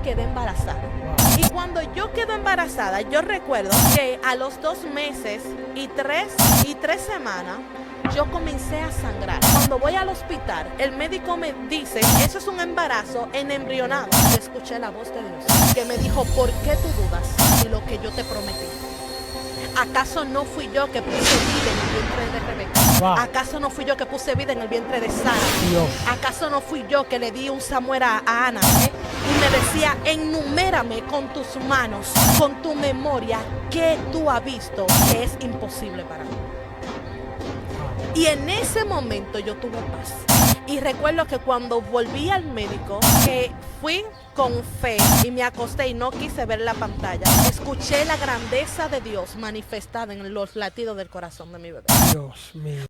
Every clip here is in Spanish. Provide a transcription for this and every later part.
quedé embarazada. Y cuando yo quedo embarazada, yo recuerdo que a los 2 meses y tres semanas, yo comencé a sangrar. Cuando voy al hospital, el médico me dice, eso es un embarazo en embrionado. Yo escuché la voz de Dios que me dijo, ¿por qué tú dudas de lo que yo te prometí? ¿Acaso no fui yo que puse vida en el vientre de Rebeca? Wow. ¿Acaso no fui yo que puse vida en el vientre de Sara? Dios. ¿Acaso no fui yo que le di un Samuel a Ana? Y me decía, enumérame con tus manos, con tu memoria, que tú has visto que es imposible para mí. Y en ese momento yo tuve paz. Y recuerdo que cuando volví al médico, que fui con fe y me acosté y no quise ver la pantalla, escuché la grandeza de Dios manifestada en los latidos del corazón de mi bebé. Dios mío.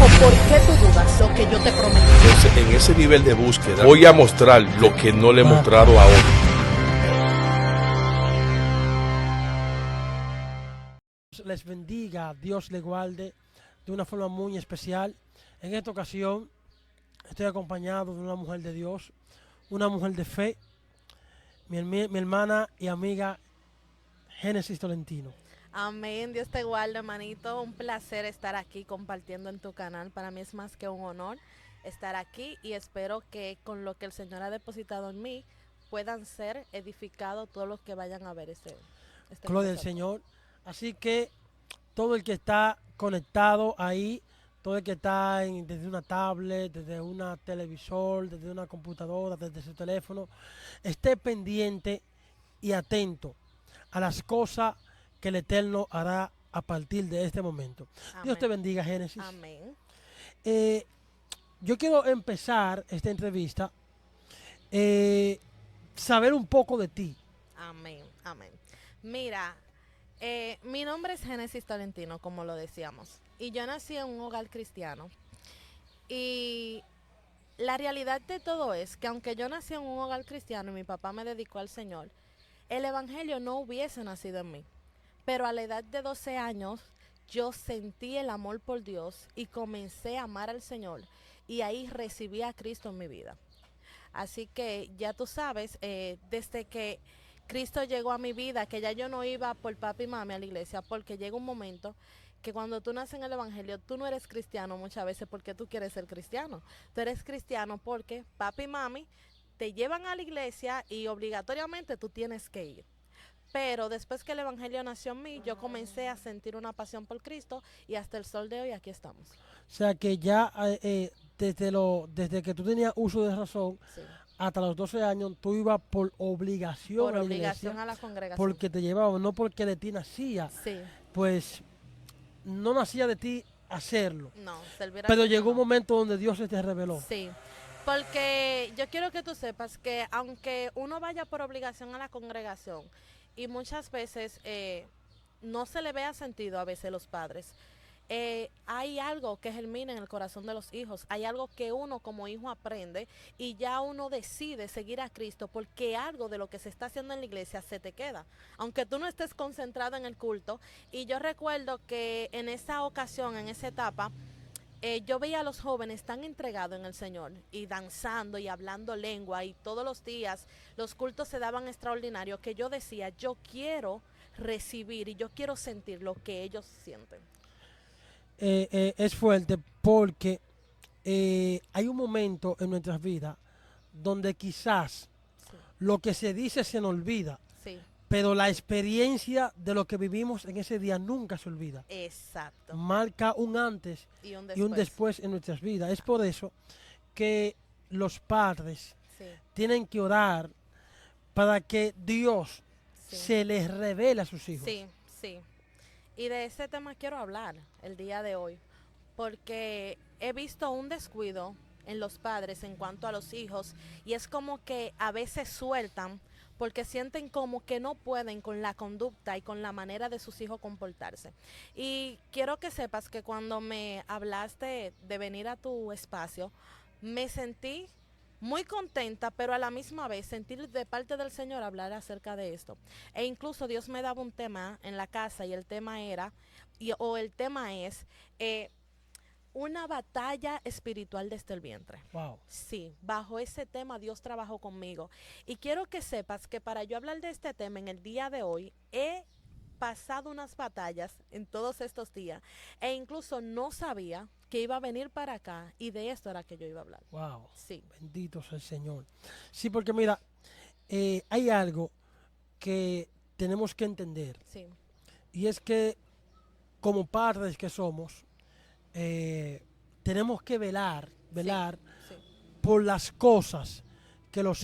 ¿O por qué tú dudas lo que yo te prometí? Entonces, en ese nivel de búsqueda, voy a mostrar lo que no le he mostrado a otros. Les bendiga, Dios les guarde de una forma muy especial. En esta ocasión estoy acompañado de una mujer de Dios, una mujer de fe, mi hermana y amiga Génesis Tolentino. Amén, Dios te guarde, hermanito. Un placer estar aquí compartiendo en tu canal. Para mí es más que un honor estar aquí y espero que con lo que el Señor ha depositado en mí puedan ser edificados todos los que vayan a ver este Gloria al mensaje. Señor. Así que todo el que está conectado ahí, todo el que está desde una tablet, desde una televisor, desde una computadora, desde su teléfono, esté pendiente y atento a las cosas que el Eterno hará a partir de este momento. Amén. Dios te bendiga, Génesis. Amén. Yo quiero empezar esta entrevista saber un poco de ti. Amén. Amén. Mira, mi nombre es Génesis Tolentino, como lo decíamos, y yo nací en un hogar cristiano. Y la realidad de todo es que aunque yo nací en un hogar cristiano y mi papá me dedicó al Señor, el evangelio no hubiese nacido en mí. Pero a la edad de 12 años yo sentí el amor por Dios y comencé a amar al Señor y ahí recibí a Cristo en mi vida. Así que ya tú sabes, desde que Cristo llegó a mi vida, que ya yo no iba por papi y mami a la iglesia, porque llega un momento que cuando tú naces en el evangelio, tú no eres cristiano muchas veces porque tú quieres ser cristiano. Tú eres cristiano porque papi y mami te llevan a la iglesia y obligatoriamente tú tienes que ir. Pero después que el evangelio nació en mí, yo comencé a sentir una pasión por Cristo y hasta el sol de hoy aquí estamos. O sea que ya desde que tú tenías uso de razón Sí. hasta los 12 años, tú ibas por obligación Por a la obligación iglesia, a la congregación. porque te llevaban, no porque de ti nacía. Sí, Pues no nacía de ti hacerlo. no, servir al Pero Señor llegó un no. momento donde Dios se te reveló. Sí, porque yo quiero que tú sepas que aunque uno vaya por obligación a la congregación y muchas veces no se le vea sentido a veces los padres, hay algo que germina en el corazón de los hijos, hay algo que uno como hijo aprende y ya uno decide seguir a Cristo porque algo de lo que se está haciendo en la iglesia se te queda, aunque tú no estés concentrado en el culto. Y yo recuerdo que en esa ocasión, en esa etapa, yo veía a los jóvenes tan entregados en el Señor y danzando y hablando lengua y todos los días los cultos se daban extraordinarios que yo decía, yo quiero recibir y yo quiero sentir lo que ellos sienten. Es fuerte porque hay un momento en nuestras vidas donde quizás Sí, lo que se dice se nos olvida, sí, pero la experiencia de lo que vivimos en ese día nunca se olvida. exacto. Marca un antes Y un y un después. después en nuestras vidas. Es por eso que los padres Sí, tienen que orar para que Dios sí. se les revele a sus hijos. Sí, sí. Y de ese tema quiero hablar el día de hoy, porque he visto un descuido en los padres en cuanto a los hijos y es como que a veces sueltan porque sienten como que no pueden con la conducta y con la manera de sus hijos comportarse. Y quiero que sepas que cuando me hablaste de venir a tu espacio, me sentí muy contenta, pero a la misma vez sentir de parte del Señor hablar acerca de esto. E incluso Dios me daba un tema en la casa y el tema era, o el tema es, una batalla espiritual desde el vientre. Wow. Sí, bajo ese tema Dios trabajó conmigo. Y quiero que sepas que para yo hablar de este tema en el día de hoy, he pasado unas batallas en todos estos días e incluso no sabía que iba a venir para acá y de esto era que yo iba a hablar. Wow. Sí, Bendito sea el Señor. Sí, porque mira, hay algo que tenemos que entender. sí, Y es que como padres que somos, tenemos que velar sí, por las cosas que los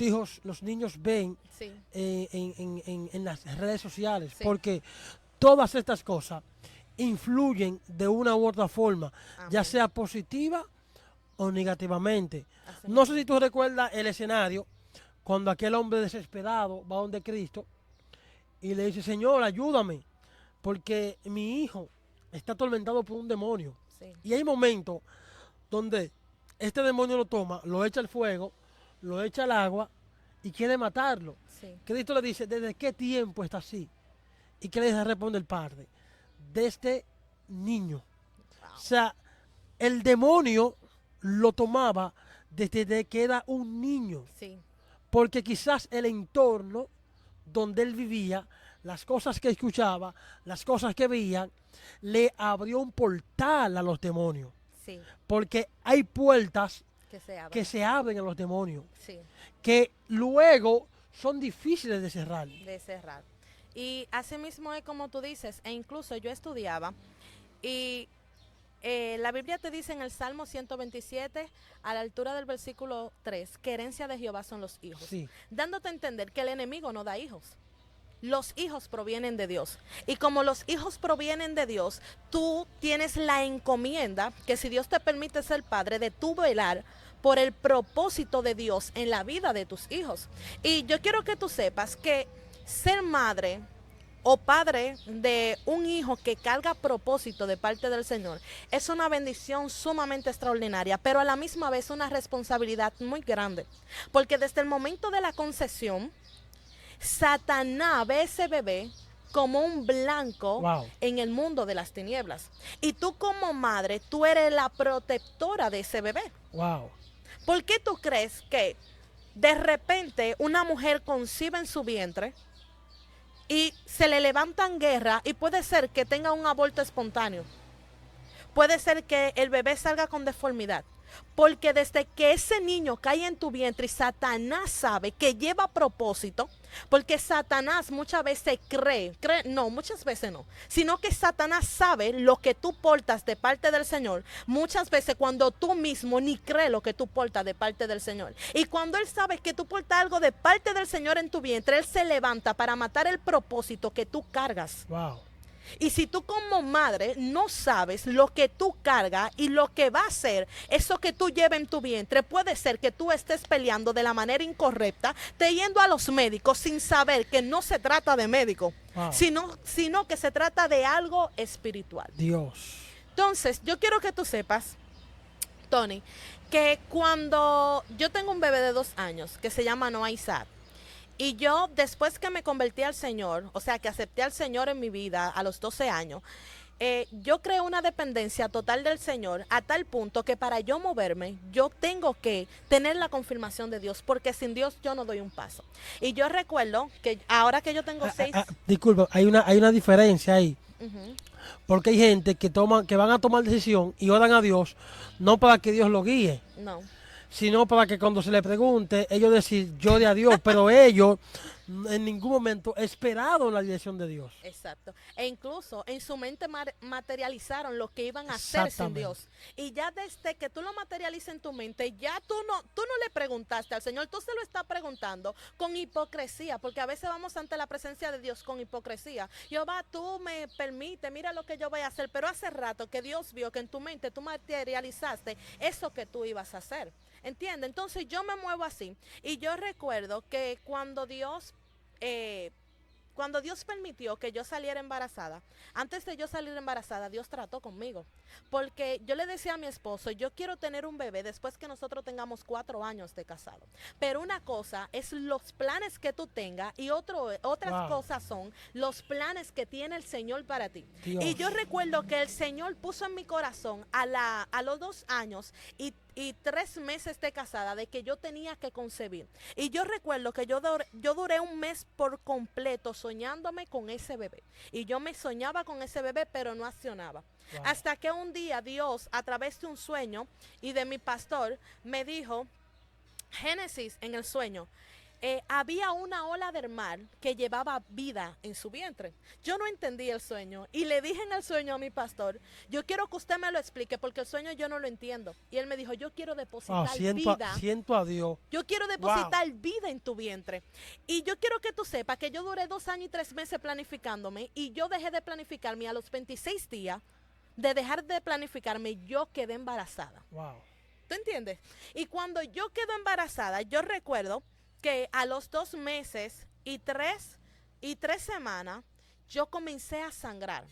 niños ven sí, en las redes sociales, sí. porque todas estas cosas influyen de una u otra forma, ya Amén. sea positiva o negativamente. Así No sé mismo. si tú recuerdas el escenario cuando aquel hombre desesperado va donde Cristo y le dice, Señor, ayúdame, porque mi hijo está atormentado por un demonio. Sí, Y hay momentos donde este demonio lo toma, lo echa al fuego, lo echa al agua y quiere matarlo. sí. Cristo le dice, ¿desde qué tiempo está así? ¿Y qué le responde el padre? Desde niño. Wow. O sea, el demonio lo tomaba desde que era un niño, Sí, porque quizás el entorno donde él vivía, las cosas que escuchaba, las cosas que veía, le abrió un portal a los demonios, sí, porque hay puertas que se abra. que se abren a los demonios, Sí, que luego son difíciles de cerrar. de cerrar. Y así mismo es como tú dices, e incluso yo estudiaba y la Biblia te dice en el Salmo 127, a la altura del versículo 3, que herencia de Jehová son los hijos, Sí, dándote a entender que el enemigo no da hijos. Los hijos provienen de Dios. Y como los hijos provienen de Dios, tú tienes la encomienda, que si Dios te permite ser padre, de tú velar por el propósito de Dios en la vida de tus hijos. Y yo quiero que tú sepas que ser madre o padre de un hijo que carga propósito de parte del Señor es una bendición sumamente extraordinaria, pero a la misma vez una responsabilidad muy grande. Porque desde el momento de la concepción, Satanás ve a ese bebé como un blanco wow, en el mundo de las tinieblas. Y tú como madre, tú eres la protectora de ese bebé. wow, ¿Por qué tú crees que de repente una mujer concibe en su vientre y se le levantan guerra y puede ser que tenga un aborto espontáneo? Puede ser que el bebé salga con deformidad. Porque desde que ese niño cae en tu vientre y Satanás sabe que lleva propósito, porque Satanás muchas veces no, muchas veces no, sino que Satanás sabe lo que tú portas de parte del Señor, muchas veces cuando tú mismo ni crees lo que tú portas de parte del Señor. Y cuando Él sabe que tú portas algo de parte del Señor en tu vientre, Él se levanta para matar el propósito que tú cargas. wow. Y si tú como madre no sabes lo que tú cargas y lo que va a ser eso que tú llevas en tu vientre, puede ser que tú estés peleando de la manera incorrecta, te yendo a los médicos sin saber que no se trata de médico, Wow. sino que se trata de algo espiritual. Dios. Entonces, yo quiero que tú sepas, Tony, que cuando yo tengo un bebé de 2 años que se llama Noah Isaac, y yo, después que me convertí al Señor, o sea, que acepté al Señor en mi vida a los 12 años, yo creé una dependencia total del Señor a tal punto que para yo moverme, yo tengo que tener la confirmación de Dios, porque sin Dios yo no doy un paso. Y yo recuerdo que ahora que yo tengo 6... Disculpa, hay una diferencia ahí. Ujú, Porque hay gente que van a tomar decisión y oran a Dios, no para que Dios lo guíe, no. sino para que cuando se le pregunte, ellos decir, yo de a Dios, pero ellos en ningún momento esperaron la dirección de Dios. Exacto. E incluso en su mente materializaron lo que iban a hacer sin Exactamente. Dios. Y ya desde que tú lo materializas en tu mente, ya tú no le preguntaste al Señor, tú se lo estás preguntando con hipocresía, porque a veces vamos ante la presencia de Dios con hipocresía. Jehová, tú me permites, mira lo que yo voy a hacer, pero hace rato que Dios vio que en tu mente tú materializaste eso que tú ibas a hacer. ¿Entiendes? Entonces yo me muevo así. Y yo recuerdo que cuando Dios cuando Dios permitió que yo saliera embarazada, antes de yo salir embarazada, Dios trató conmigo. Porque yo le decía a mi esposo, yo quiero tener un bebé después que nosotros tengamos 4 años de casado. Pero una cosa es los planes que tú tengas y otras cosas son los planes que tiene el Señor para ti. Dios. Y yo recuerdo que el Señor puso en mi corazón a los 2 años y 3 meses de casada de que yo tenía que concebir. Y yo recuerdo que yo duré un mes por completo soñándome con ese bebé. Y yo me soñaba con ese bebé, pero no accionaba. Wow. Hasta que un día Dios, a través de un sueño y de mi pastor, me dijo, Génesis, en el sueño, había una ola del mar que llevaba vida en su vientre. Yo no entendí el sueño y le dije en el sueño a mi pastor, yo quiero que usted me lo explique porque el sueño yo no lo entiendo. Y él me dijo, yo quiero depositar vida. Siento a Dios. Yo quiero depositar vida en tu vientre. Y yo quiero que tú sepas que yo duré 2 años y 3 meses planificándome y yo dejé de planificarme a los 26 días. De dejar de planificarme, yo quedé embarazada. Wow. ¿Tú entiendes? Y cuando yo quedo embarazada, yo recuerdo que a los 2 meses y 3 semanas, yo comencé a sangrar.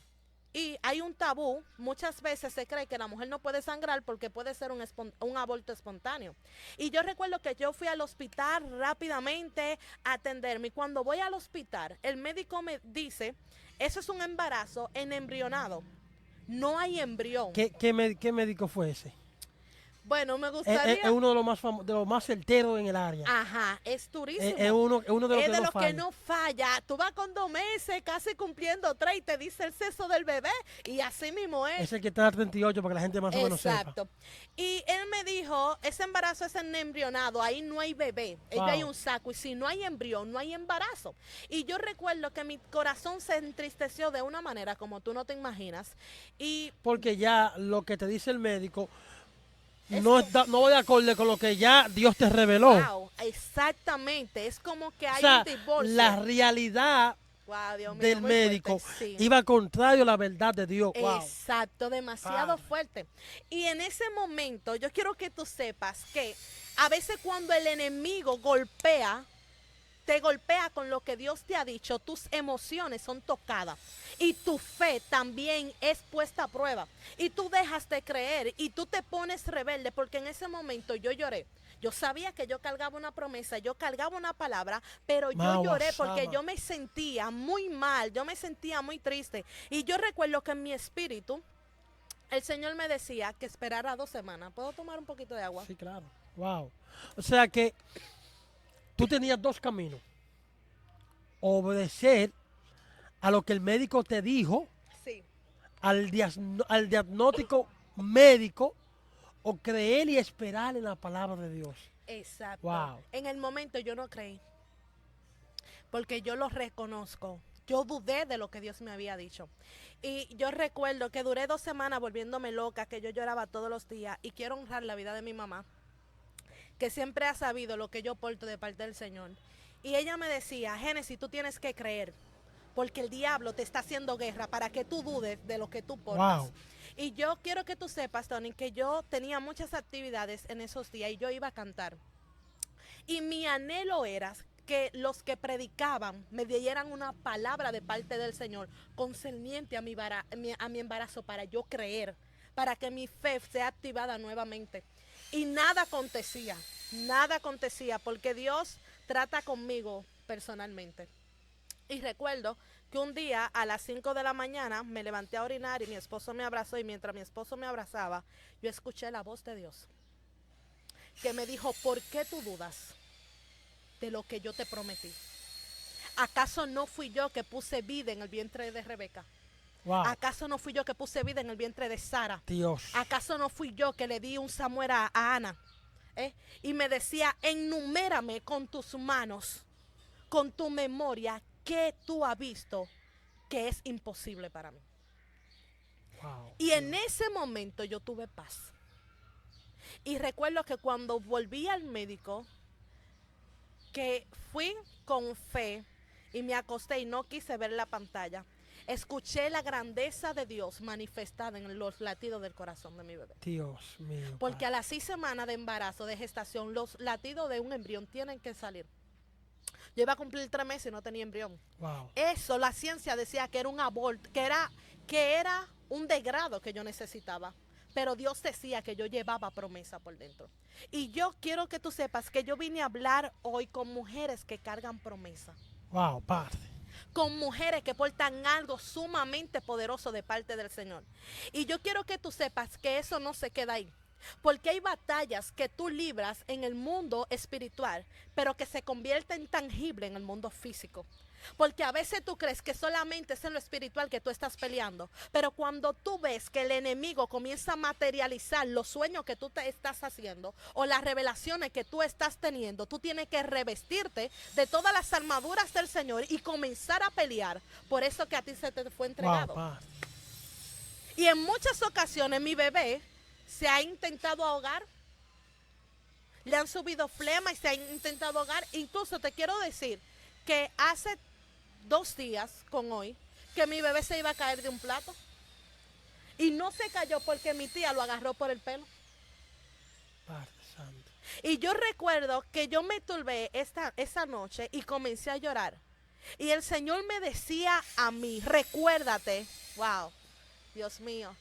Y hay un tabú, muchas veces se cree que la mujer no puede sangrar porque puede ser un aborto espontáneo. Y yo recuerdo que yo fui al hospital rápidamente a atenderme. Y cuando voy al hospital, el médico me dice, eso es un embarazo en embrionado. No hay embrión. ¿Qué médico fue ese? Bueno, me gustaría... Es uno de los más famosos, de los más certeros en el área. Ajá, es turísimo. Es uno de los que no falla. Tú vas con 2 meses, casi cumpliendo 3, y te dice el sexo del bebé, y así mismo es. Es el que está a 38 para que la gente más o menos sepa. Exacto. Y él me dijo, ese embarazo es en embrionado, ahí no hay bebé, Wow. hay un saco, y si no hay embrión, no hay embarazo. Y yo recuerdo que mi corazón se entristeció de una manera como tú no te imaginas. Y Porque ya lo que te dice el médico no va de acorde con lo que ya Dios te reveló. wow, exactamente, es como que hay O sea, un divorcio. la realidad Wow, Dios mío, del muy médico fuerte, sí. iba contrario a la verdad de Dios. Wow. Exacto, demasiado Padre. fuerte. Y en ese momento yo quiero que tú sepas que a veces cuando el enemigo te golpea con lo que Dios te ha dicho, tus emociones son tocadas y tu fe también es puesta a prueba y tú dejas de creer y tú te pones rebelde porque en ese momento yo lloré. Yo sabía que yo cargaba una promesa, yo cargaba una palabra, pero yo lloré porque yo me sentía muy mal, yo me sentía muy triste. Y yo recuerdo que en mi espíritu, el Señor me decía que esperara 2 semanas. ¿Puedo tomar un poquito de agua? Sí, claro. Wow. O sea que tú tenías 2 caminos. Obedecer a lo que el médico te dijo, Sí. al diagnóstico médico, o creer y esperar en la palabra de Dios. Exacto. Wow. En el momento yo no creí, porque yo lo reconozco. Yo dudé de lo que Dios me había dicho. Y yo recuerdo que duré 2 semanas volviéndome loca, que yo lloraba todos los días. Y quiero honrar la vida de mi mamá, que siempre ha sabido lo que yo porto de parte del Señor. Y ella me decía, Génesis, tú tienes que creer, porque el diablo te está haciendo guerra para que tú dudes de lo que tú portas. Wow. Y yo quiero que tú sepas, Tony, que yo tenía muchas actividades en esos días y yo iba a cantar. Y mi anhelo era que los que predicaban me dieran una palabra de parte del Señor concerniente a mi embarazo para yo creer, para que mi fe sea activada nuevamente. Y nada acontecía, porque Dios trata conmigo personalmente. Y recuerdo que un día a las 5 de la mañana me levanté a orinar y mi esposo me abrazó, y mientras mi esposo me abrazaba, yo escuché la voz de Dios que me dijo, ¿por qué tú dudas de lo que yo te prometí? ¿Acaso no fui yo que puse vida en el vientre de Rebeca? Wow. ¿Acaso no fui yo que puse vida en el vientre de Sara? Dios. ¿Acaso no fui yo que le di un Samuel a Ana? Y me decía, enumérame con tus manos, con tu memoria, qué tú has visto que es imposible para mí. Wow. Y en ese momento yo tuve paz. Y recuerdo que cuando volví al médico, que fui con fe y me acosté y no quise ver la pantalla, escuché la grandeza de Dios manifestada en los latidos del corazón de mi bebé. Dios mío. Porque Padre. a las 6 semanas de embarazo, de gestación, los latidos de un embrión tienen que salir. Yo iba a cumplir 3 meses y no tenía embrión. Wow. Eso, la ciencia decía que era un aborto, que era un degrado que yo necesitaba. Pero Dios decía que yo llevaba promesa por dentro. Y yo quiero que tú sepas que yo vine a hablar hoy con mujeres que cargan promesa. Wow, padre. Con mujeres que portan algo sumamente poderoso de parte del Señor. Y yo quiero que tú sepas que eso no se queda ahí. Porque hay batallas que tú libras en el mundo espiritual, pero que se convierten tangible en el mundo físico. Porque a veces tú crees que solamente es en lo espiritual que tú estás peleando, pero cuando tú ves que el enemigo comienza a materializar los sueños que tú te estás haciendo o las revelaciones que tú estás teniendo, tú tienes que revestirte de todas las armaduras del Señor y comenzar a pelear por eso que a ti se te fue entregado. Wow, padre. Y en muchas ocasiones mi bebé se ha intentado ahogar, le han subido flema y se ha intentado ahogar. Incluso te quiero decir que hace 2 días con hoy que mi bebé se iba a caer de un plato y no se cayó porque mi tía lo agarró por el pelo. Padre santo. Y yo recuerdo que yo me turbé esa noche y comencé a llorar. Y el Señor me decía a mí, recuérdate, wow, Dios mío,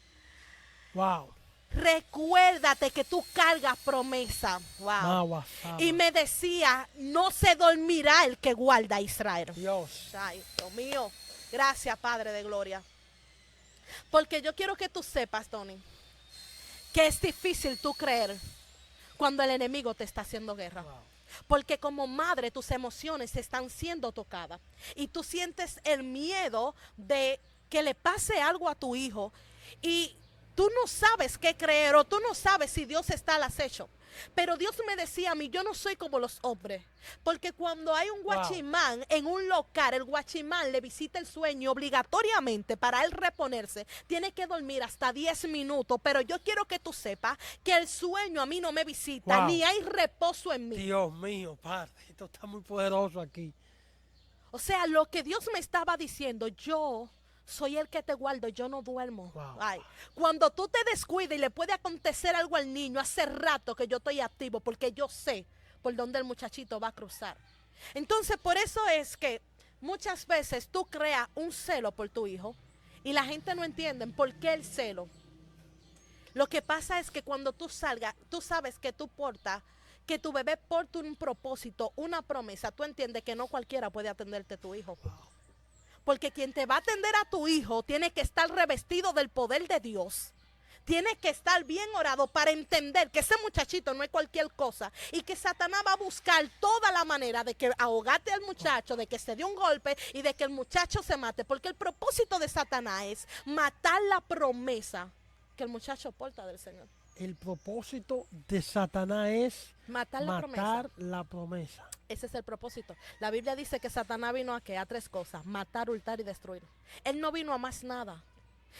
Wow. recuérdate que tú cargas promesa. Wow. Magua, Y me decía, no se dormirá el que guarda a Israel. Dios. Ay, Dios mío. Gracias, Padre de Gloria. Porque yo quiero que tú sepas, Tony, que es difícil tú creer cuando el enemigo te está haciendo guerra. Wow. Porque como madre tus emociones están siendo tocadas y tú sientes el miedo de que le pase algo a tu hijo y tú no sabes qué creer o tú no sabes si Dios está al acecho. Pero Dios me decía a mí, yo no soy como los hombres. Porque cuando hay un guachimán en un local, el guachimán le visita el sueño obligatoriamente para él reponerse. Tiene que dormir hasta 10 minutos. Pero yo quiero que tú sepas que el sueño a mí no me visita, Wow. ni hay reposo en mí. Dios mío, padre. Esto está muy poderoso aquí. O sea, lo que Dios me estaba diciendo, yo soy el que te guardo, yo no duermo. Wow. Ay, cuando tú te descuidas y le puede acontecer algo al niño, hace rato que yo estoy activo porque yo sé por dónde el muchachito va a cruzar. Entonces, por eso es que muchas veces tú creas un celo por tu hijo y la gente no entiende por qué el celo. Lo que pasa es que cuando tú salgas, tú sabes que tú portas, que tu bebé porta un propósito, una promesa. Tú entiendes que no cualquiera puede atenderte a tu hijo. Porque quien te va a atender a tu hijo tiene que estar revestido del poder de Dios. Tiene que estar bien orado para entender que ese muchachito no es cualquier cosa y que Satanás va a buscar toda la manera de que ahogate al muchacho, de que se dé un golpe y de que el muchacho se mate. Porque el propósito de Satanás es matar la promesa que el muchacho porta del Señor. El propósito de Satanás es Matar la promesa. la promesa. Ese es el propósito. La Biblia dice que Satanás vino a ¿qué? A 3 cosas: matar, hurtar y destruir. Él no vino a más nada.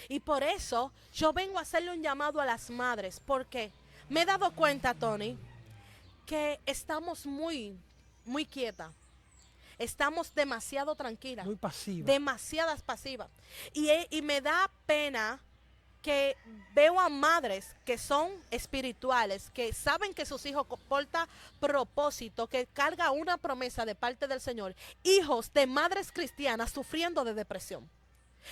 Y por eso yo vengo a hacerle un llamado a las madres, porque me he dado cuenta, Tony, que estamos muy quietas. Estamos demasiado tranquilas. Muy pasiva. Demasiadas pasivas. Y me da pena que veo a madres que son espirituales, que saben que sus hijos portan propósito, que carga una promesa de parte del Señor. Hijos de madres cristianas sufriendo de depresión.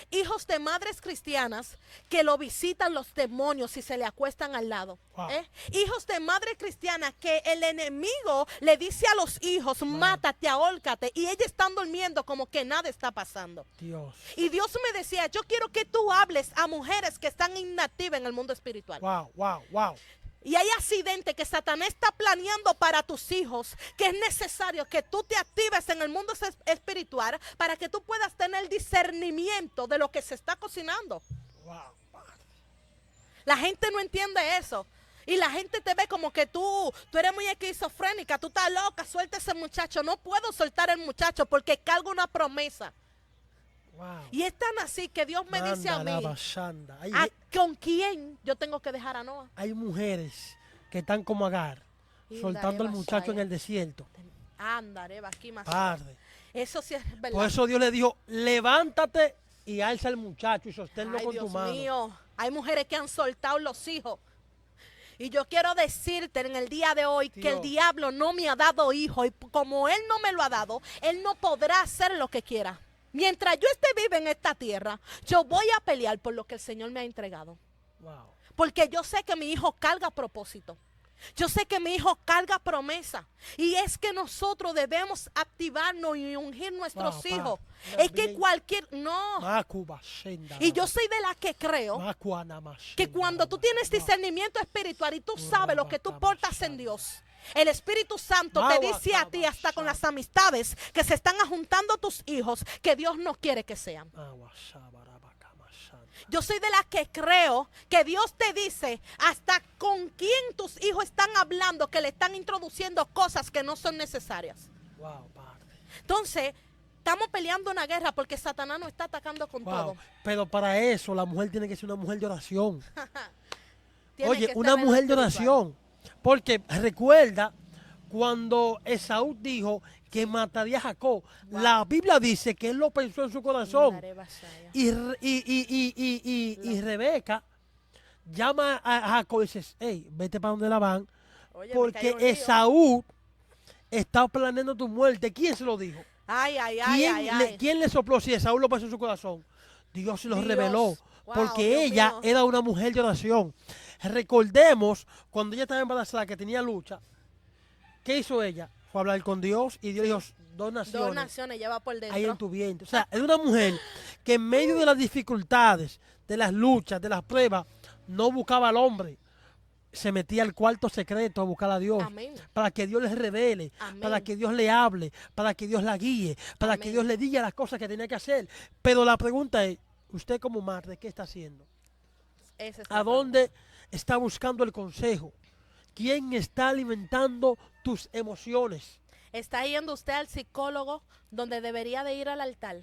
Hijos de madres cristianas que lo visitan los demonios y se le acuestan al lado. Wow. Hijos de madre cristiana que el enemigo le dice a los hijos, mátate, ahórcate, y ellos están durmiendo como que nada está pasando. Dios. Y Dios me decía, yo quiero que tú hables a mujeres que están inactivas en el mundo espiritual. Wow, wow, wow. Y hay accidentes que Satanás está planeando para tus hijos, que es necesario que tú te actives en el mundo espiritual para que tú puedas tener discernimiento de lo que se está cocinando. Wow. La gente no entiende eso. Y la gente te ve como que tú eres muy esquizofrénica, tú estás loca, suelta ese muchacho. No puedo soltar el muchacho porque cargo una promesa. Wow. Y es tan así que Dios me dice a mí, ¿con quién yo tengo que dejar a Noah? Hay mujeres que están como Agar, soltando al muchacho en el desierto. Ándale, aquí más. Padre. Eso sí es verdad. Por eso Dios le dijo, levántate y alza al muchacho y sosténlo Ay, con Dios tu mano. mío. Hay mujeres que han soltado los hijos. Y yo quiero decirte en el día de hoy que el Dios. diablo no me ha dado hijo. Y como él no me lo ha dado, él no podrá hacer lo que quiera. Mientras yo esté viva en esta tierra, yo voy a pelear por lo que el Señor me ha entregado. Wow. Porque yo sé que mi hijo carga propósito. Yo sé que mi hijo carga promesa. Y es que nosotros debemos activarnos y ungir nuestros Wow, hijos. pa. Es que cualquier... No. Macuba, Shenda, Y yo soy de la que creo Macuanama, que Shenda, cuando tú tienes Wow. discernimiento espiritual y tú sabes lo que tú portas en Dios, el Espíritu Santo te dice a ti hasta con las amistades que se están juntando tus hijos que Dios no quiere que sean. Agua, Shabaraba, Kama, Shanda. Yo soy de la que creo que Dios te dice hasta con quién tus hijos están hablando, que le están introduciendo cosas que no son necesarias. Wow, Padre. Entonces, estamos peleando una guerra porque Satanás nos está atacando con Wow. todo. Pero para eso la mujer tiene que ser una mujer de oración. Tiene Oye, que una estar en lo mujer de espiritual. oración. Porque recuerda cuando Esaú dijo que mataría a Jacob. Wow. La Biblia dice que él lo pensó en su corazón. Mandaré Bashaya. Y Rebeca llama a Jacob y dice, hey, vete para donde la van. Oye, me Porque cayó un lío. Esaú está planeando tu muerte. ¿Quién se lo dijo? Ay, ay, ay, ay, ay. ¿Quién le sopló si Esaú lo pensó en su corazón? Dios se lo Dios. reveló. Wow, Porque Dios ella mío. era una mujer de oración. Recordemos cuando ella estaba embarazada, que tenía lucha. ¿Qué hizo ella? Fue a hablar con Dios y Dios dijo, dos naciones Dos naciones lleva por dentro. hay en tu vientre. O sea, es una mujer que en medio de las dificultades, de las luchas, de las pruebas, no buscaba al hombre. Se metía al cuarto secreto a buscar a Dios. Amén. Para que Dios les revele, Amén. para que Dios le hable, para que Dios la guíe, para que Amén. Dios le diga las cosas que tenía que hacer. Pero la pregunta es, usted como madre, ¿qué está haciendo? Ese es ¿A el dónde está buscando el consejo? ¿Quién está alimentando tus emociones? ¿Está yendo usted al psicólogo donde debería de ir al altar?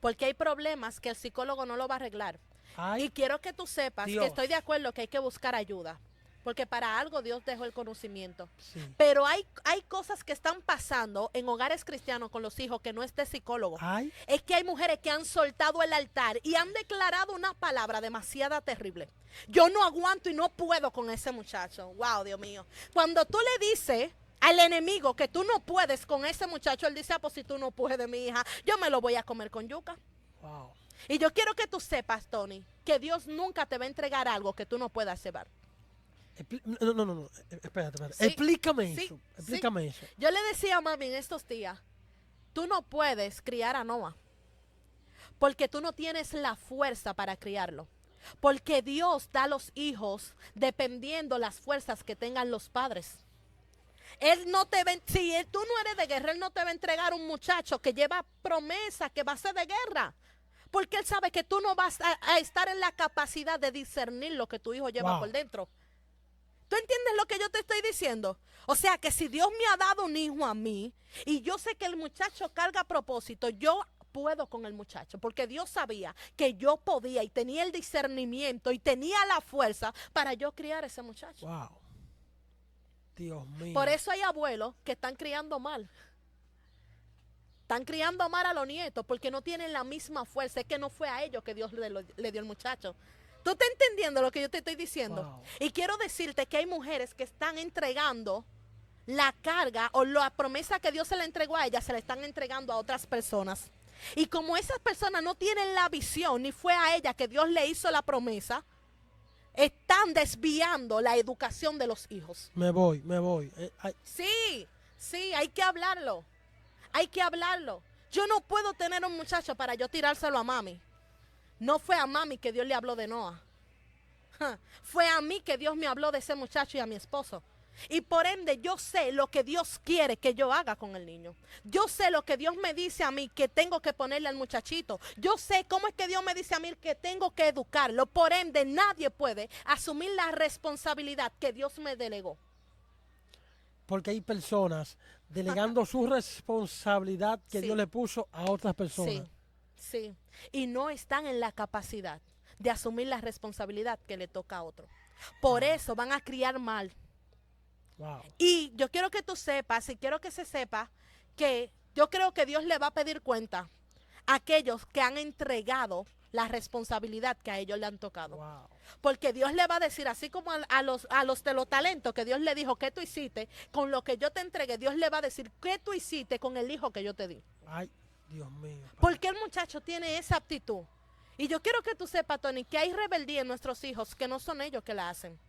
Porque hay problemas que el psicólogo no lo va a arreglar. Ay, Y quiero que tú sepas Dios. que estoy de acuerdo que hay que buscar ayuda. Porque para algo Dios dejó el conocimiento. sí. Pero hay cosas que están pasando en hogares cristianos con los hijos que no es de psicólogo. Ay, Es que hay mujeres que han soltado el altar y han declarado una palabra demasiado terrible. Yo no aguanto y no puedo con ese muchacho. Wow, Dios mío. Cuando tú le dices al enemigo que tú no puedes con ese muchacho, él dice, ah, pues si tú no puedes, mi hija, yo me lo voy a comer con yuca. wow. Y yo quiero que tú sepas, Tony, que Dios nunca te va a entregar algo que tú no puedas llevar. No. Espérate. Sí, Explícame sí, eso. sí. Explícame eso. Yo le decía a mami en estos días, tú no puedes criar a Noah, porque tú no tienes la fuerza para criarlo. Porque Dios da a los hijos dependiendo las fuerzas que tengan los padres. Él no te va, si tú no eres de guerra, Él no te va a entregar un muchacho que lleva promesa, que va a ser de guerra. Porque Él sabe que tú no vas a estar en la capacidad de discernir lo que tu hijo lleva Wow. por dentro. ¿Tú entiendes lo que yo te estoy diciendo? O sea que si Dios me ha dado un hijo a mí y yo sé que el muchacho carga propósito, yo puedo con el muchacho porque Dios sabía que yo podía y tenía el discernimiento y tenía la fuerza para yo criar a ese muchacho. Wow. Dios mío. Por eso hay abuelos que están criando mal. Están criando mal a los nietos porque no tienen la misma fuerza. Es que no fue a ellos que Dios le dio el muchacho. ¿Tú estás entendiendo lo que yo te estoy diciendo? Wow. Y quiero decirte que hay mujeres que están entregando la carga o la promesa que Dios se le entregó a ellas, se la están entregando a otras personas. Y como esas personas no tienen la visión, ni fue a ella que Dios le hizo la promesa, están desviando la educación de los hijos. Me voy. Ay, Sí, hay que hablarlo. Hay que hablarlo. Yo no puedo tener un muchacho para yo tirárselo a mami. No fue a mami que Dios le habló de Noah. Fue a mí que Dios me habló de ese muchacho y a mi esposo. Y por ende yo sé lo que Dios quiere que yo haga con el niño. Yo sé lo que Dios me dice a mí que tengo que ponerle al muchachito. Yo sé cómo es que Dios me dice a mí que tengo que educarlo. Por ende nadie puede asumir la responsabilidad que Dios me delegó. porque hay personas delegando su responsabilidad que Sí. Dios le puso a otras personas. Sí, sí. Y no están en la capacidad de asumir la responsabilidad que le toca a otro. Por eso van a criar mal. Wow. Y yo quiero que tú sepas, y quiero que se sepa, que yo creo que Dios le va a pedir cuenta a aquellos que han entregado la responsabilidad que a ellos le han tocado. Wow. Porque Dios le va a decir, así como a los de los talentos que Dios le dijo, ¿qué tú hiciste? Con lo que yo te entregué, Dios le va a decir, ¿qué tú hiciste con el hijo que yo te di? Ay, Dios mío. Padre. Porque el muchacho tiene esa aptitud. Y yo quiero que tú sepas, Tony, que hay rebeldía en nuestros hijos que no son ellos que la hacen.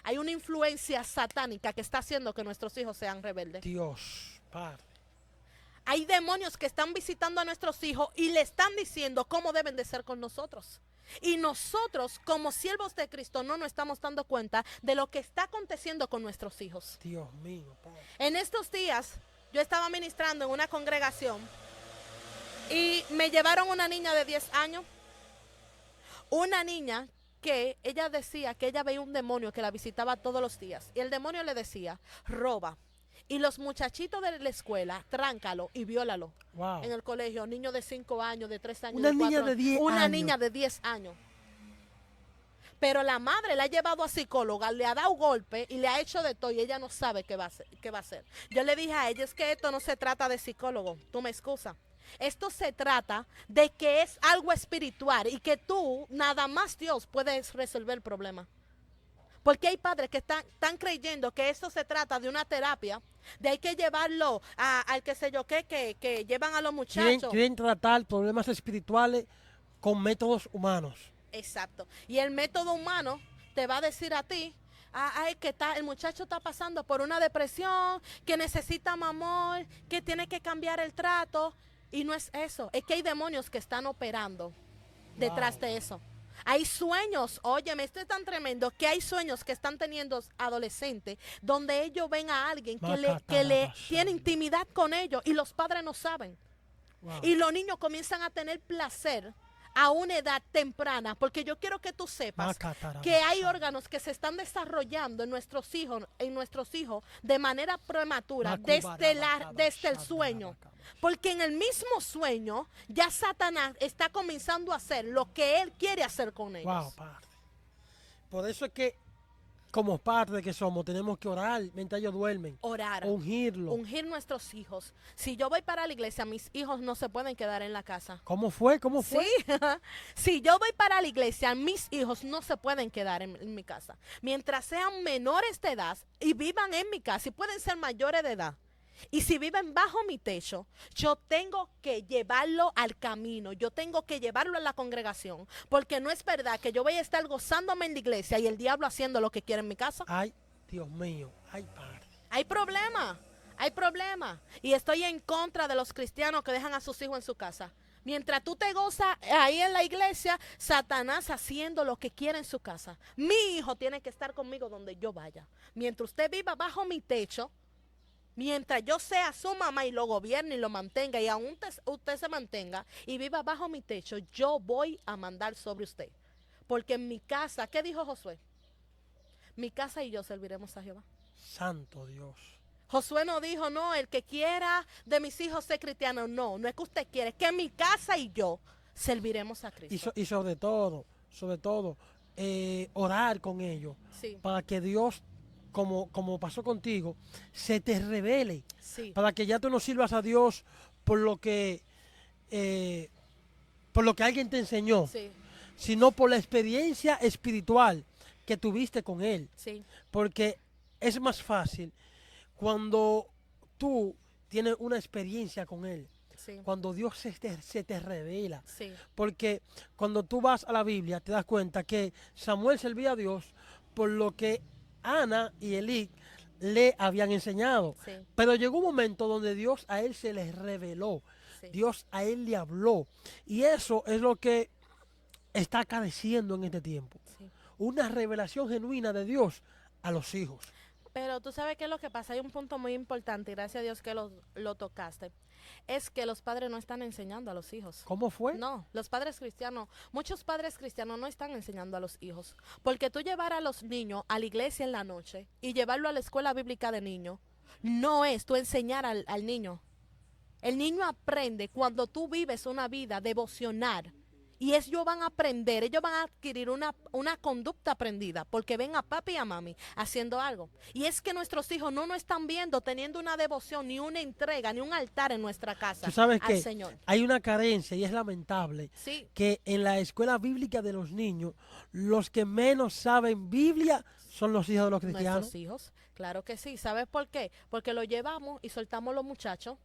Hay una influencia satánica que está haciendo que nuestros hijos sean rebeldes. Dios, Padre. Hay demonios que están visitando a nuestros hijos y le están diciendo cómo deben de ser con nosotros. Y nosotros, como siervos de Cristo, no nos estamos dando cuenta de lo que está aconteciendo con nuestros hijos. Dios mío, Padre. En estos días, yo estaba ministrando en una congregación y me llevaron una niña de 10 años. Una niña que ella decía que ella veía un demonio que la visitaba todos los días. Y el demonio le decía, roba. Y los muchachitos de la escuela, tráncalo y viólalo. Wow. En el colegio, niños de 5 años, de 3 años, Una de niña 4 de 10 Una años. niña de 10 años. Pero la madre la ha llevado a psicóloga, le ha dado golpe y le ha hecho de todo y ella no sabe qué va a hacer. Yo le dije a ella, es que esto no se trata de psicólogo, tú me excusas. Esto se trata de que es algo espiritual y que tú, nada más Dios, puedes resolver el problema. Porque hay padres que están creyendo que esto se trata de una terapia, de hay que llevarlo al que sé yo qué, que llevan a los muchachos. Quieren tratar problemas espirituales con métodos humanos. Exacto. Y el método humano te va a decir a ti, el muchacho está pasando por una depresión, que necesita amor, que tiene que cambiar el trato. Y no es eso, es que hay demonios que están operando detrás de eso. Hay sueños, óyeme, esto es tan tremendo que hay sueños que están teniendo adolescentes donde ellos ven a alguien que le tiene intimidad con ellos y los padres no saben. Wow. Y los niños comienzan a tener placer a una edad temprana, porque yo quiero que tú sepas que hay órganos que se están desarrollando en nuestros hijos de manera prematura desde el sueño. Porque en el mismo sueño ya Satanás está comenzando a hacer lo que él quiere hacer con ellos. Wow, Padre. Por eso es que como padres que somos, tenemos que orar mientras ellos duermen. Orar. Ungirlo. Ungir nuestros hijos. Si yo voy para la iglesia, mis hijos no se pueden quedar en la casa. ¿Cómo fue? ¿Cómo fue? Sí. Si yo voy para la iglesia, mis hijos no se pueden quedar en mi casa. Mientras sean menores de edad y vivan en mi casa, y pueden ser mayores de edad. Y si viven bajo mi techo, yo tengo que llevarlo al camino, yo tengo que llevarlo a la congregación, porque no es verdad que yo voy a estar gozándome en la iglesia y el diablo haciendo lo que quiere en mi casa. Ay, Dios mío, ay, Padre. Hay problema. Y estoy en contra de los cristianos que dejan a sus hijos en su casa. Mientras tú te gozas ahí en la iglesia, Satanás haciendo lo que quiere en su casa. Mi hijo tiene que estar conmigo donde yo vaya. Mientras usted viva bajo mi techo, mientras yo sea su mamá y lo gobierne y lo mantenga, y aún usted se mantenga y viva bajo mi techo, yo voy a mandar sobre usted. Porque en mi casa, ¿qué dijo Josué? Mi casa y yo serviremos a Jehová. Santo Dios. Josué no dijo, no, el que quiera de mis hijos ser cristiano. No, no es que usted quiere, es que mi casa y yo serviremos a Cristo. Y sobre todo, orar con ellos. Sí. Para que Dios, como pasó contigo, se te revele. Sí. Para que ya tú no sirvas a Dios por lo que alguien te enseñó, Sí. sino por la experiencia espiritual que tuviste con Él. Sí. Porque es más fácil cuando tú tienes una experiencia con Él. Sí. Cuando Dios se te revela. Sí. Porque cuando tú vas a la Biblia te das cuenta que Samuel servía a Dios por lo que Ana y Elí le habían enseñado. Sí. Pero llegó un momento donde Dios a él se le reveló. Sí. Dios a él le habló. Y eso es lo que está careciendo en este tiempo. Sí. Una revelación genuina de Dios a los hijos. Pero tú sabes qué es lo que pasa. Hay un punto muy importante, y gracias a Dios que lo tocaste. Es que los padres no están enseñando a los hijos. ¿Cómo fue? No, los padres cristianos, muchos padres cristianos no están enseñando a los hijos. Porque tú llevar a los niños a la iglesia en la noche y llevarlo a la escuela bíblica de niños, no es tú enseñar al niño. El niño aprende cuando tú vives una vida devocional Y ellos van a aprender, ellos van a adquirir una conducta aprendida porque ven a papi y a mami haciendo algo. Y es que nuestros hijos no nos están viendo teniendo una devoción, ni una entrega, ni un altar en nuestra casa Tú sabes al que Señor. hay una carencia y es lamentable Sí, que en la escuela bíblica de los niños, los que menos saben Biblia son los hijos de los cristianos. nuestros hijos, claro que sí. ¿Sabes por qué? Porque lo llevamos y soltamos los muchachos.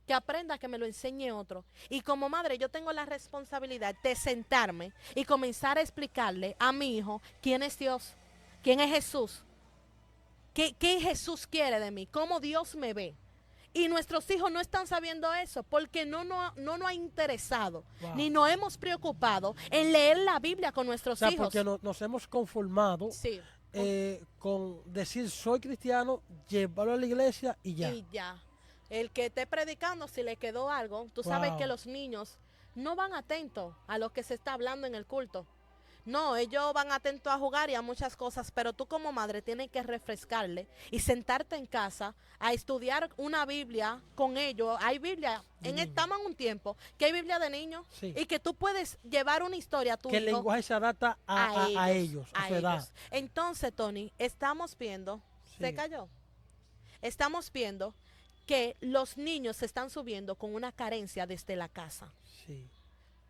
Que aprenda, que me lo enseñe otro. Y como madre yo tengo la responsabilidad de sentarme y comenzar a explicarle a mi hijo quién es Dios, quién es Jesús, qué Jesús quiere de mí, cómo Dios me ve. Y nuestros hijos no están sabiendo eso porque no nos ha interesado, Wow. ni nos hemos preocupado en leer la Biblia con O nuestros sea, hijos. porque nos hemos conformado Sí, con decir soy cristiano, llevarlo a la iglesia y ya. y ya. El que esté predicando, si le quedó algo, tú sabes Wow. que los niños no van atentos a lo que se está hablando en el culto. No, ellos van atentos a jugar y a muchas cosas, pero tú como madre tienes que refrescarle y sentarte en casa a estudiar una Biblia con ellos. Hay Biblia, estamos en un tiempo que hay Biblia de niños Sí. y que tú puedes llevar una historia a tu Que el hijo lenguaje se adapta a ellos, a su edad. Entonces, Tony, estamos viendo, se Sí. cayó, estamos viendo que los niños se están subiendo con una carencia desde la casa, Sí.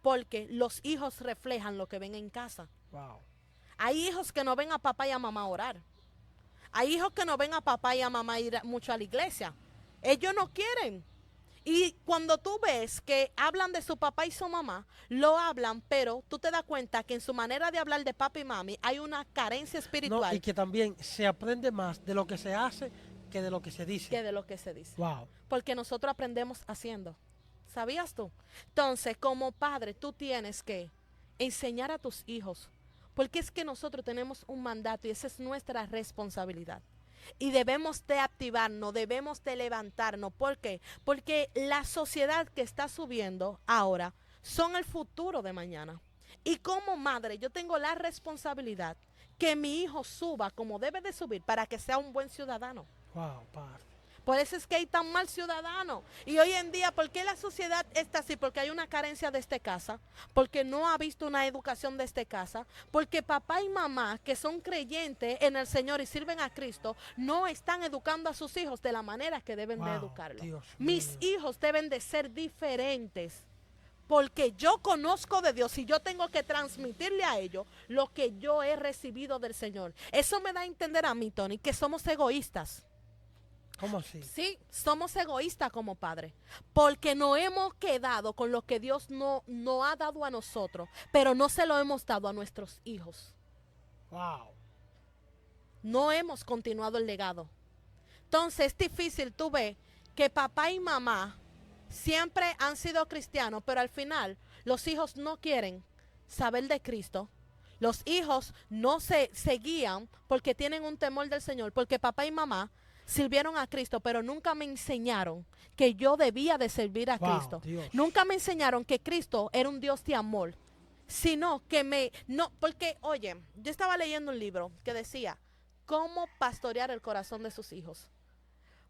porque los hijos reflejan lo que ven en casa. Wow. Hay hijos que no ven a papá y a mamá orar. Hay hijos que no ven a papá y a mamá ir mucho a la iglesia. Ellos no quieren. Y cuando tú ves que hablan de su papá y su mamá, lo hablan, pero tú te das cuenta que en su manera de hablar de papá y mami hay una carencia No, espiritual y que también se aprende más de lo que se hace que de lo que se dice. que de lo que se dice. Wow. Porque nosotros aprendemos haciendo. ¿Sabías tú? Entonces, como padre, tú tienes que enseñar a tus hijos. Porque es que nosotros tenemos un mandato y esa es nuestra responsabilidad. Y debemos de activarnos, debemos de levantarnos. ¿Por qué? Porque la sociedad que está subiendo ahora son el futuro de mañana. Y como madre, yo tengo la responsabilidad que mi hijo suba como debe de subir para que sea un buen ciudadano. Wow, padre. Por eso es que hay tan mal ciudadano. Y hoy en día, ¿por qué la sociedad está así? Porque hay una carencia de esta casa, porque no ha visto una educación de esta casa, porque papá y mamá, que son creyentes en el Señor y sirven a Cristo, no están educando a sus hijos de la manera que deben de Wow, educarlos. Dios Mis mío. hijos deben de ser diferentes. Porque yo conozco de Dios y yo tengo que transmitirle a ellos lo que yo he recibido del Señor. Eso me da a entender a mí, Tony, que somos egoístas. ¿Cómo así? Sí, somos egoístas como padres, porque nos hemos quedado con lo que Dios no ha dado a nosotros, pero no se lo hemos dado a nuestros hijos. Wow. No hemos continuado el legado. Entonces es difícil, tú ves, que papá y mamá siempre han sido cristianos, pero al final los hijos no quieren saber de Cristo. Los hijos no se guían porque tienen un temor del Señor, porque papá y mamá sirvieron a Cristo, pero nunca me enseñaron que yo debía de servir a Wow, Cristo. Dios. Nunca me enseñaron que Cristo era un Dios de amor, sino que porque, oye, yo estaba leyendo un libro que decía, cómo pastorear el corazón de sus hijos.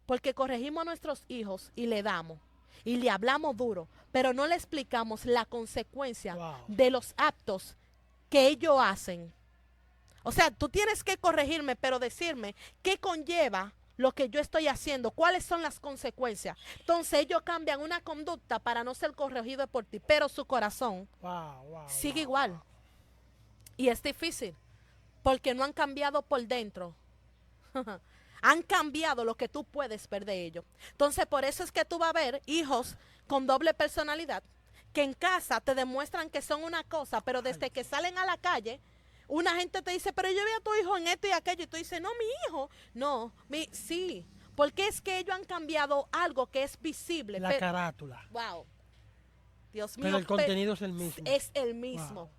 Porque corregimos a nuestros hijos y le damos, y le hablamos duro, pero no le explicamos la consecuencia Wow. de los actos que ellos hacen. O sea, tú tienes que corregirme, pero decirme qué conlleva lo que yo estoy haciendo, cuáles son las consecuencias. Entonces ellos cambian una conducta para no ser corregidos por ti, pero su corazón Wow, wow, sigue wow, igual. wow. Y es difícil, porque no han cambiado por dentro. Han cambiado lo que tú puedes ver de ellos. Entonces, por eso es que tú vas a ver hijos con doble personalidad, que en casa te demuestran que son una cosa, pero desde que salen a la calle, una gente te dice, pero yo vi a tu hijo en esto y aquello, y tú dices, no, mi hijo, no, sí, porque es que ellos han cambiado algo que es visible. La carátula. Wow, Dios mío. Pero el contenido es el mismo. Es el mismo. Wow.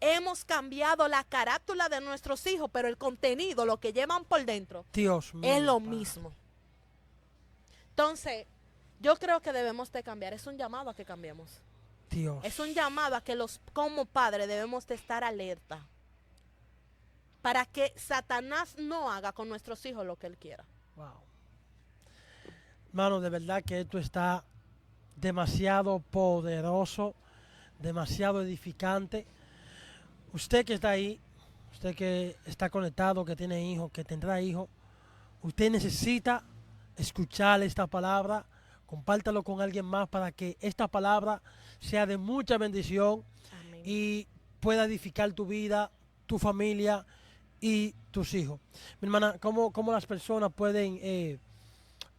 Hemos cambiado la carátula de nuestros hijos, pero el contenido, lo que llevan por dentro, Dios mío. es lo padre. mismo. Entonces, yo creo que debemos de cambiar. Es un llamado a que cambiemos. Dios. Es un llamado a que como padres debemos de estar alerta para que Satanás no haga con nuestros hijos lo que él quiera. Wow. Mano, de verdad que esto está demasiado poderoso. demasiado edificante. Usted que está ahí, usted que está conectado, que tiene hijos, que tendrá hijos, usted necesita escuchar esta palabra, compártalo con alguien más para que esta palabra sea de mucha bendición Amén. y pueda edificar tu vida, tu familia y tus hijos. Mi hermana, ¿cómo las personas pueden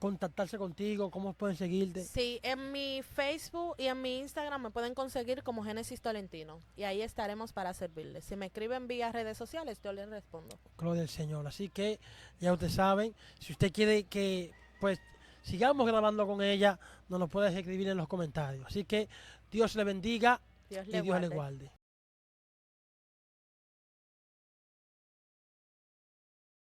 contactarse contigo? ¿Cómo pueden seguirte? Sí, en mi Facebook y en mi Instagram me pueden conseguir como Génesis Tolentino y ahí estaremos para servirles. Si me escriben vía redes sociales, yo les respondo. Gloria al Señor. Así que ya ustedes saben, si usted quiere que pues sigamos grabando con ella, nos lo puede escribir en los comentarios. Así que Dios le bendiga Dios y le Dios le guarde. guarde.